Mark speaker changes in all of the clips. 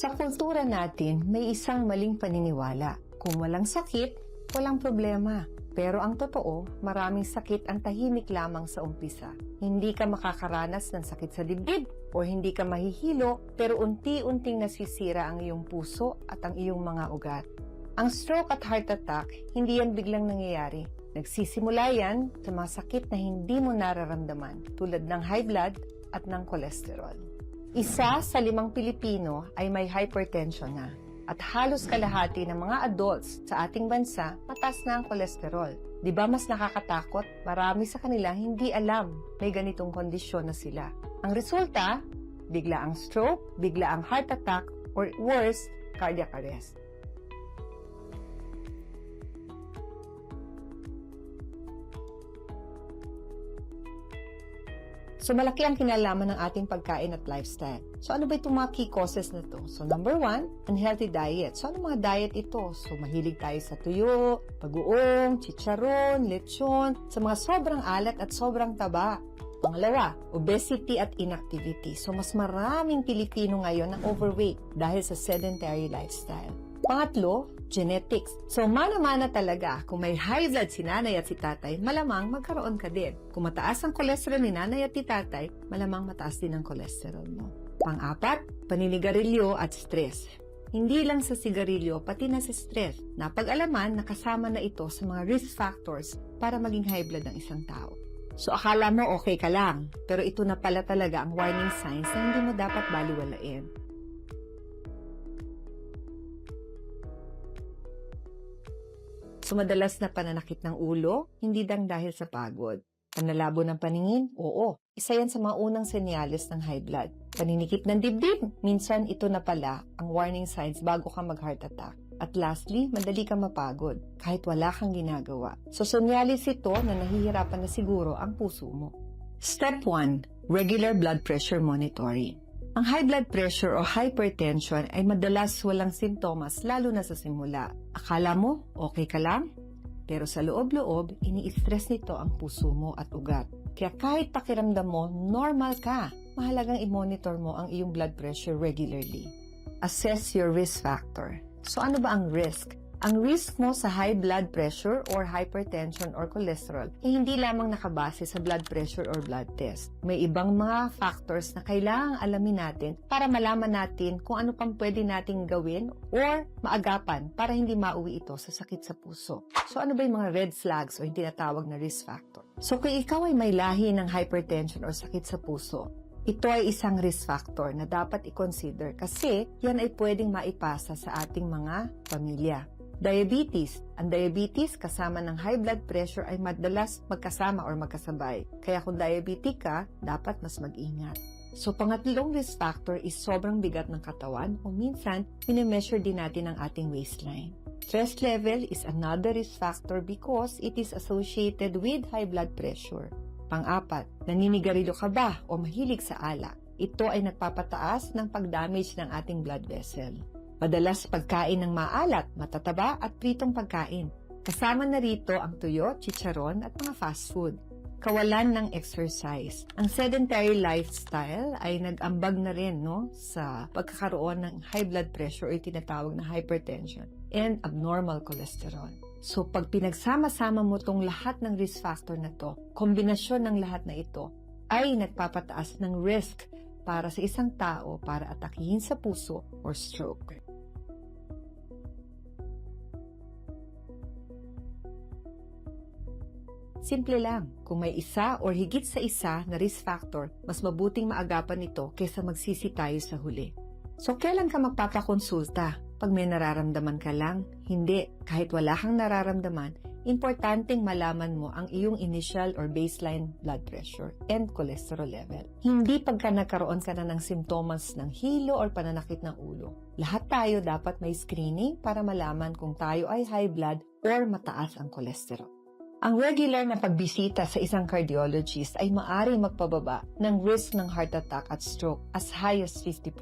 Speaker 1: Sa kultura natin, may isang maling paniniwala. Kung walang sakit, walang problema. Pero ang totoo, maraming sakit ang tahimik lamang sa umpisa. Hindi ka makakaranas ng sakit sa dibdib o hindi ka mahihilo, pero unti-unting nasisira ang iyong puso at ang iyong mga ugat. Ang stroke at heart attack, hindi yan biglang nangyayari. Nagsisimula yan sa mga sakit na hindi mo nararamdaman, tulad ng high blood at ng cholesterol. Isa sa 5 Pilipino ay may hypertension na. At halos kalahati ng mga adults sa ating bansa, mataas na ang kolesterol. Di ba mas nakakatakot? Marami sa kanila hindi alam may ganitong kondisyon na sila. Ang resulta, bigla ang stroke, bigla ang heart attack, or worse, cardiac arrest. So, malaki ang kinalaman ng ating pagkain at lifestyle. So, ano ba itong mga key causes na ito? So, number 1, unhealthy diet. So, ano mga diet ito? So, mahilig tayo sa tuyo, bagoong, chicharon, lechon, sa mga sobrang alat at sobrang taba. Pangalawa, obesity at inactivity. So, mas maraming Pilipino ngayon ang overweight dahil sa sedentary lifestyle. Pangatlo, genetics. So, mana-mana talaga. Kung may high blood si nanay at si tatay, malamang magkaroon ka din. Kung mataas ang cholesterol ni nanay at ni tatay, malamang mataas din ang cholesterol mo. Pang-apat, paninigarilyo at stress. Hindi lang sa sigarilyo, pati na sa stress. Napag-alaman na kasama na ito sa mga risk factors para maging high blood ng isang tao. So, akala mo okay ka lang, pero ito na pala talaga ang warning signs na hindi mo dapat baliwalain. So, madalas na pananakit ng ulo, hindi lang dahil sa pagod. Panlalabo ng paningin? Oo. Isa yan sa mga unang senyales ng high blood. Paninikip ng dibdib? Minsan ito na pala ang warning signs bago ka mag-heart attack. At lastly, madali kang mapagod kahit wala kang ginagawa. So, senyales ito na nahihirapan na siguro ang puso mo. Step 1. Regular blood pressure monitoring. Ang high blood pressure o hypertension ay madalas walang simptomas lalo na sa simula. Akala mo, okay ka lang? Pero sa loob-loob, ini-stress nito ang puso mo at ugat. Kaya kahit pakiramdam mo, normal ka. Mahalagang i-monitor mo ang iyong blood pressure regularly. Assess your risk factor. So ano ba ang risk? Ang risk mo sa high blood pressure or hypertension or cholesterol ay hindi lamang nakabase sa blood pressure or blood test. May ibang mga factors na kailangang alamin natin para malaman natin kung ano pang pwede nating gawin or maagapan para hindi mauwi ito sa sakit sa puso. So ano ba yung mga red flags o yung tinatawag na risk factor? So kung ikaw ay may lahi ng hypertension or sakit sa puso, ito ay isang risk factor na dapat i-consider kasi yan ay pwedeng maipasa sa ating mga pamilya. Diabetes. Ang diabetes kasama ng high blood pressure ay madalas magkasama or magkasabay. Kaya kung diabetic ka, dapat mas mag-ingat. So, pangatlong risk factor is sobrang bigat ng katawan o minsan, minimeasure din natin ang ating waistline. Stress level is another risk factor because it is associated with high blood pressure. Pang-apat, naninigarilyo ka ba o mahilig sa alak? Ito ay nagpapataas ng pag-damage ng ating blood vessel. Madalas pagkain ng maalat, matataba at pritong pagkain. Kasama na rito ang tuyo, chicharon at mga fast food. Kawalan ng exercise. Ang sedentary lifestyle ay nag-ambag na rin sa pagkakaroon ng high blood pressure o tinatawag na hypertension and abnormal cholesterol. So pag pinagsama-sama mo tong lahat ng risk factor na to, kombinasyon ng lahat na ito ay nagpapataas ng risk para sa isang tao para atakihin sa puso or stroke. Simple lang, kung may isa or higit sa isa na risk factor, mas mabuting maagapan ito kaysa magsisi tayo sa huli. So, kailan ka magpapakonsulta? Pag may nararamdaman ka lang? Hindi. Kahit wala kang nararamdaman, importanteng malaman mo ang iyong initial or baseline blood pressure and cholesterol level. Hindi pagka nagkaroon ka na ng simptomas ng hilo or pananakit ng ulo. Lahat tayo dapat may screening para malaman kung tayo ay high blood or mataas ang cholesterol. Ang regular na pagbisita sa isang cardiologist ay maaaring magpababa ng risk ng heart attack at stroke as high as 50%.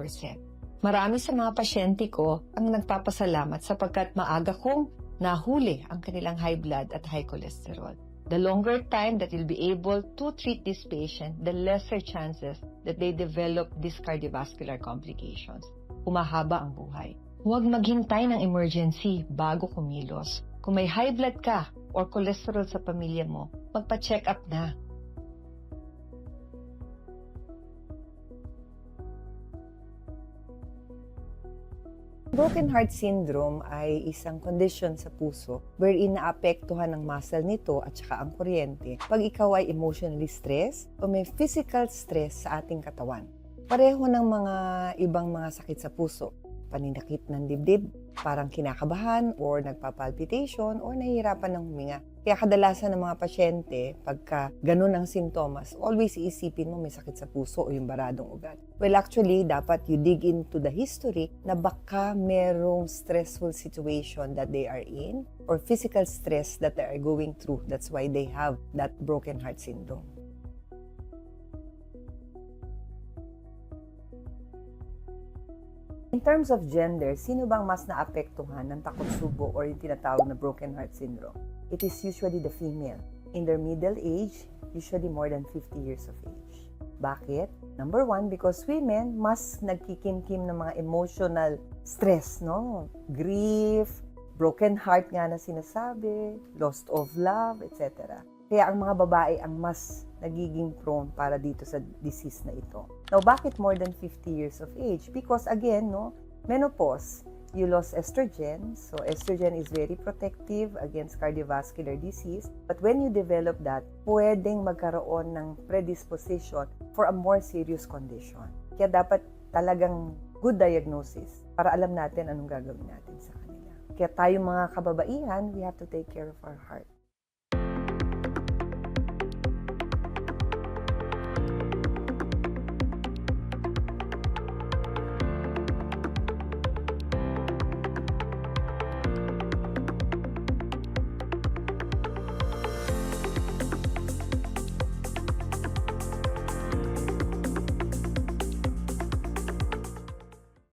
Speaker 1: Marami sa mga pasyente ko ang nagpapasalamat sapagkat maaga kong nahuli ang kanilang high blood at high cholesterol. The longer time that you'll be able to treat this patient, the lesser chances that they develop these cardiovascular complications. humahaba ang buhay. Huwag maghintay ng emergency bago kumilos. Kung may high blood ka or cholesterol sa pamilya mo, magpa-check up na. Broken heart syndrome ay isang kondisyon sa puso wherein naapektuhan ng muscle nito at saka ang kuryente pag ikaw ay emotionally stressed o may physical stress sa ating katawan. Pareho ng mga ibang mga sakit sa puso, paninakit ng dibdib, parang kinakabahan or nagpapalpitation or nahihirapan ng huminga. Kaya kadalasan ng mga pasyente, pagka ganun ang sintomas, always iisipin mo may sakit sa puso o yung baradong ugat. Well, actually, dapat you dig into the history na baka merong stressful situation that they are in or physical stress that they are going through. That's why they have that broken heart syndrome. In terms of gender, sino bang mas naapektuhan ng Takotsubo or yung tinatawag na broken heart syndrome? It is usually the female. In their middle age, usually more than 50 years of age. Bakit? Number one, because women mas nagkikimkim ng mga emotional stress, no? Grief, broken heart nga na sinasabi, loss of love, etc. Kaya ang mga babae ang mas nagiging prone para dito sa disease na ito. Now, bakit more than 50 years of age? Because again, no, menopause, you lost estrogen. So, estrogen is very protective against cardiovascular disease. But when you develop that, pwedeng magkaroon ng predisposition for a more serious condition. Kaya dapat talagang good diagnosis para alam natin anong gagawin natin sa kanila. Kaya tayo mga kababaihan, we have to take care of our heart.